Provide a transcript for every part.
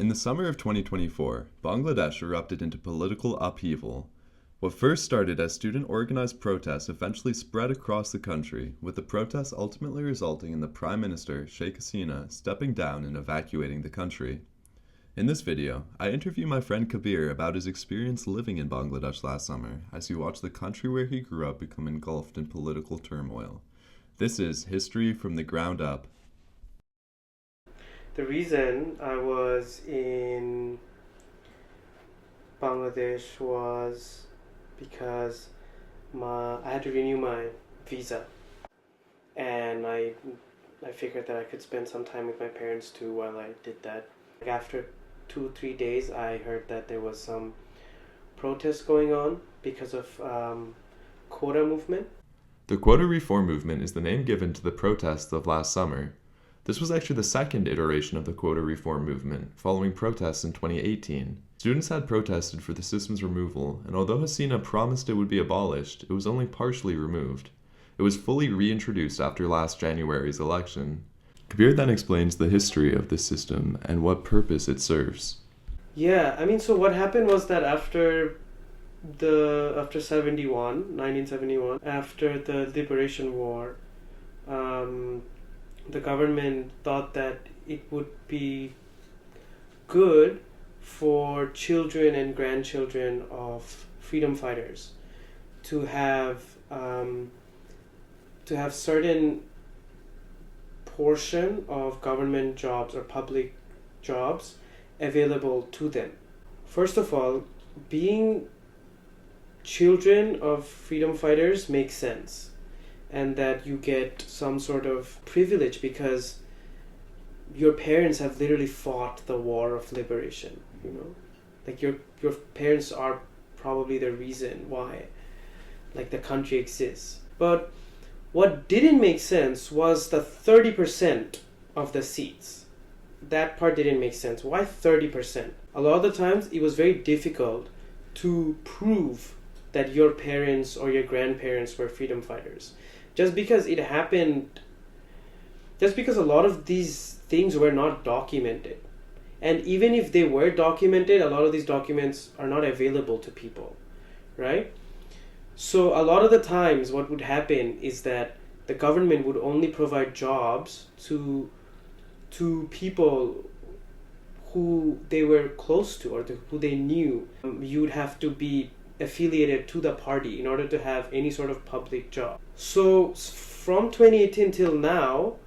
In the summer of 2024, Bangladesh erupted into political upheaval. What first started as student-organized protests eventually spread across the country, with the protests ultimately resulting in the Prime Minister, Sheikh Hasina, stepping down and evacuating the country. In this video, I interview my friend Kabir about his experience living in Bangladesh last summer as he watched the country where he grew up become engulfed in political turmoil. This is History from the Ground Up. The reason I was in Bangladesh was because I had to renew my visa, and I figured that I could spend some time with my parents too while I did that. After 2-3 days, I heard that there was some protests going on because of quota movement. The quota reform movement is the name given to the protests of last summer. This was actually the second iteration of the quota reform movement, following protests in 2018. Students had protested for the system's removal, and although Hasina promised it would be abolished, it was only partially removed. It was fully reintroduced after last January's election. Kabir then explains the history of this system and what purpose it serves. So what happened was that after 1971, after the Liberation War, the government thought that it would be good for children and grandchildren of freedom fighters to have certain portion of government jobs or public jobs available to them. First of all, being children of freedom fighters makes sense, and that you get some sort of privilege because your parents have literally fought the war of liberation, like your parents are probably the reason why the country exists. But what didn't make sense was the 30% of the seats. That part didn't make sense. Why 30%? A lot of the times it was very difficult to prove that your parents or your grandparents were freedom fighters. Just because a lot of these things were not documented. And even if they were documented, a lot of these documents are not available to people, right? So a lot of the times what would happen is that the government would only provide jobs to people who they were close to or who they knew. You would have to be affiliated to the party in order to have any sort of public job. So from 2018 till now,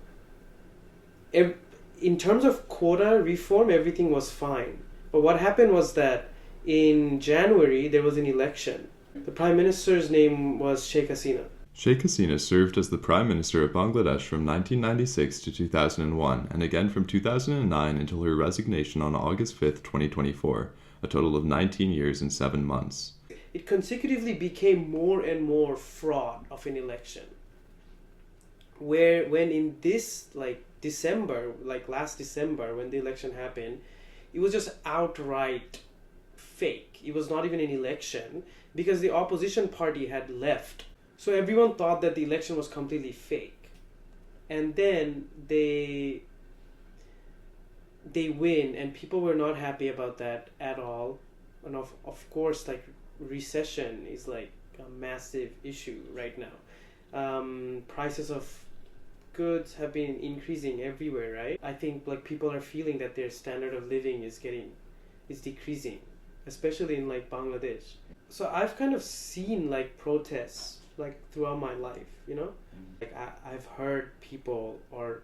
in terms of quota reform, everything was fine. But what happened was that in January, there was an election. The Prime Minister's name was Sheikh Hasina. Sheikh Hasina served as the Prime Minister of Bangladesh from 1996 to 2001, and again from 2009 until her resignation on August 5th, 2024, a total of 19 years and 7 months. It consecutively became more and more fraud of an election. When in this last December, when the election happened, it was just outright fake. It was not even an election because the opposition party had left. So everyone thought that the election was completely fake. And then they win, and people were not happy about that at all. And of course, recession is a massive issue right now. Prices of goods have been increasing everywhere, right? I think people are feeling that their standard of living is decreasing, especially in Bangladesh. So I've kind of seen protests throughout my life, I've heard people or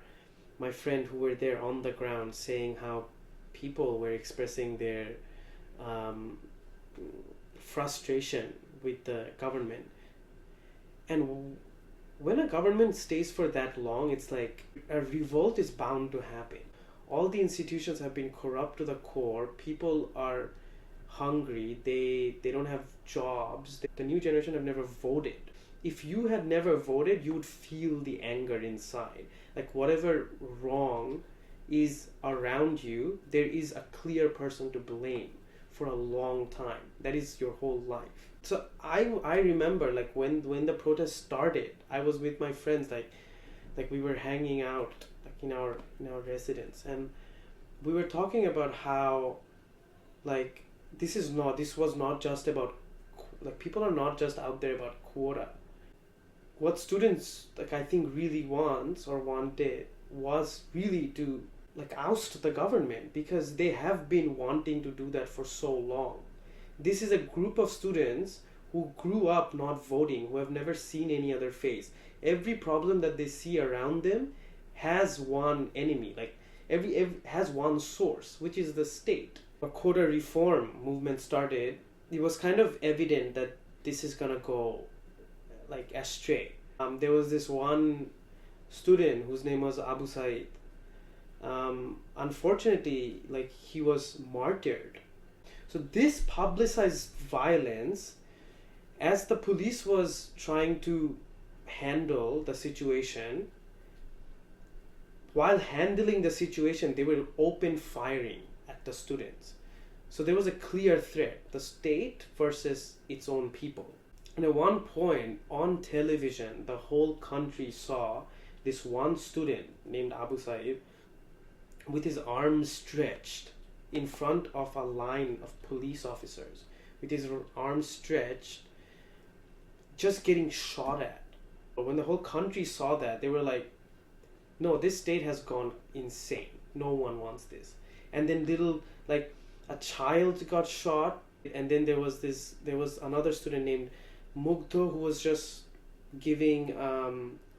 my friend who were there on the ground saying how people were expressing their frustration with the government. And when a government stays for that long, it's a revolt is bound to happen. All the institutions have been corrupt to the core. People are hungry. They don't have jobs. The new generation have never voted. If you had never voted, you would feel the anger inside. Whatever wrong is around you, there is a clear person to blame for a long time. That is your whole life. So I remember when the protest started, I was with my friends, we were hanging out in our residence, and we were talking about how, like, this was not just about, like, people are not just out there about quota. What students, like, I think really wants or wanted was really to, like, oust the government, because they have been wanting to do that for so long. This is a group of students who grew up not voting, who have never seen any other face. Every problem that they see around them has one enemy, like every has one source, which is the state. A quota reform movement started, it was kind of evident that this is gonna go like astray. There was this one student whose name was Abu Said. Unfortunately, like, he was martyred. So this publicized violence, as the police was trying to handle the situation, while handling the situation, they were open firing at the students. So there was a clear threat, the state versus its own people. And at one point on television, the whole country saw this one student named Abu Said with his arms stretched in front of a line of police officers, with his arms stretched, just getting shot at. But when the whole country saw that, they were like, no, this state has gone insane. No one wants this. And then like, a child got shot, and then there was another student named Mugdho who was just giving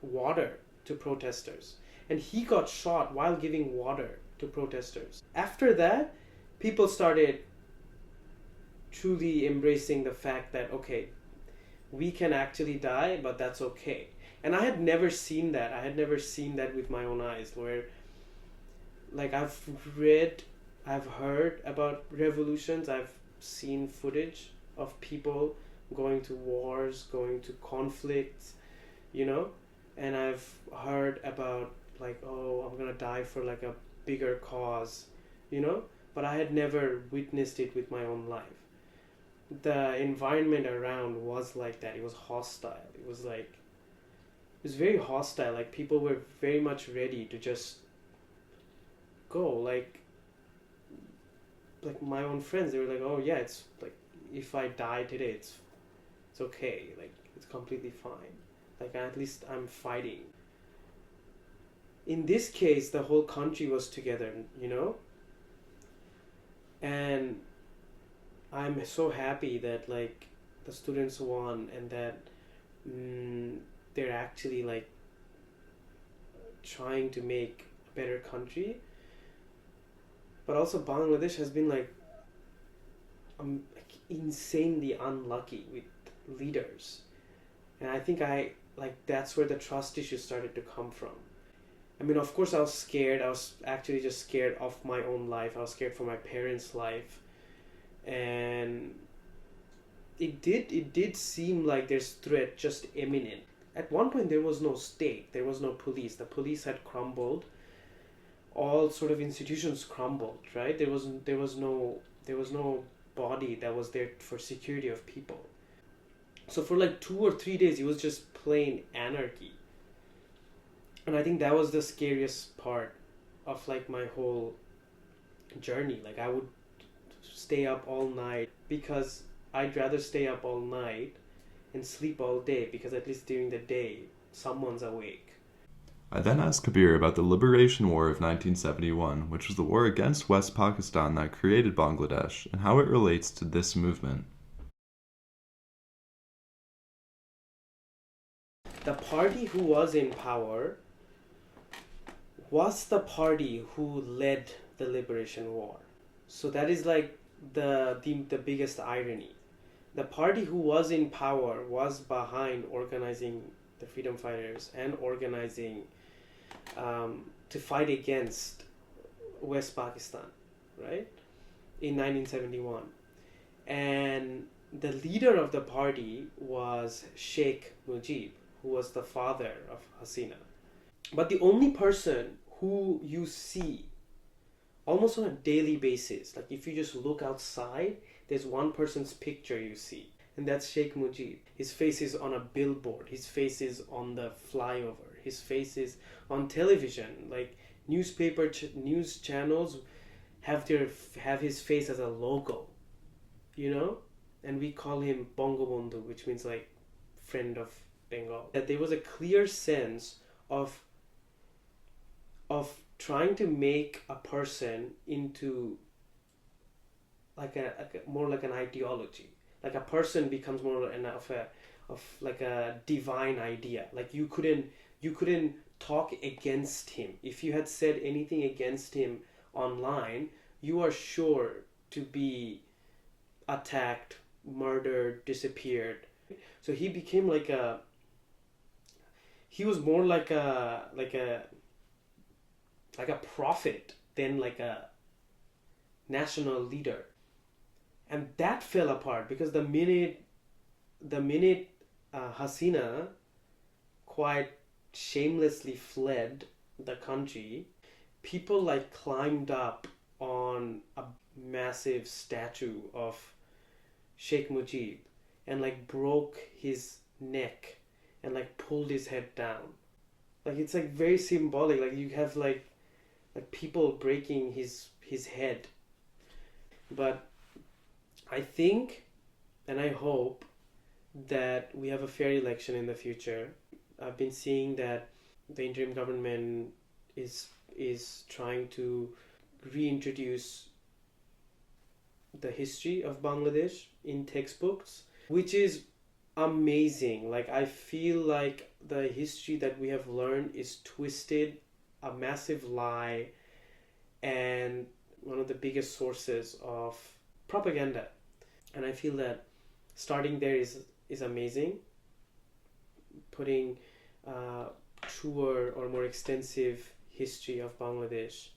water to protesters, and he got shot while giving water to protesters. After that, people started truly embracing the fact that, okay, we can actually die, but that's okay. And I had never seen that. I had never seen that with my own eyes, where, like, I've heard about revolutions, I've seen footage of people going to wars, going to conflicts, and I've heard about, like, oh, I'm gonna die for, like, a bigger cause, but I had never witnessed it with my own life. The environment around was like that. It was hostile. It was very hostile. Like, people were very much ready to just go. Like my own friends, they were like, oh yeah, it's like, if I die today, it's okay. Like, it's completely fine. Like, at least I'm fighting. In this case, the whole country was together, and I'm so happy that, like, the students won, and that they're actually, like, trying to make a better country. But also, Bangladesh has been, like, insanely unlucky with leaders, and I think that's where the trust issues started to come from. I mean, of course, I was scared. I was actually just scared of my own life. I was scared for my parents' life, and it did seem like there's threat just imminent. At one point, there was no state, there was no police. The police had crumbled. All sort of institutions crumbled, right? There was no body that was there for security of people. So for like 2 or 3 days, it was just plain anarchy. And I think that was the scariest part of, like, my whole journey. Like, I would stay up all night, because I'd rather stay up all night and sleep all day, because at least during the day, someone's awake. I then asked Kabir about the Liberation War of 1971, which was the war against West Pakistan that created Bangladesh, and how it relates to this movement. The party who was in power was the party who led the Liberation War. So that is, like, the biggest irony. The party who was in power was behind organizing the freedom fighters and organizing to fight against West Pakistan, right, in 1971. And the leader of the party was Sheikh Mujib, who was the father of Hasina. But the only person who you see almost on a daily basis, like, if you just look outside, there's one person's picture you see, and that's Sheikh Mujib. His face is on a billboard, his face is on the flyover, his face is on television, like, news channels have his face as a logo, you know, and we call him Bangabandhu, which means like friend of Bengal. That there was a clear sense of trying to make a person into like a more like an ideology. Like a person becomes more of like a divine idea. Like you couldn't talk against him. If you had said anything against him online, you are sure to be attacked, murdered, disappeared. So he became like he was more like a prophet than like a national leader. And that fell apart because the minute Hasina quite shamelessly fled the country, people like climbed up on a massive statue of Sheikh Mujib and like broke his neck and like pulled his head down. Like it's like very symbolic. Like you have like people breaking his head. But I think and I hope that we have a fair election in the future. I've been seeing that the interim government is trying to reintroduce the history of Bangladesh in textbooks, which is amazing. Like I feel like the history that we have learned is twisted, a massive lie, and one of the biggest sources of propaganda. And I feel that starting there is amazing. Putting truer or more extensive history of Bangladesh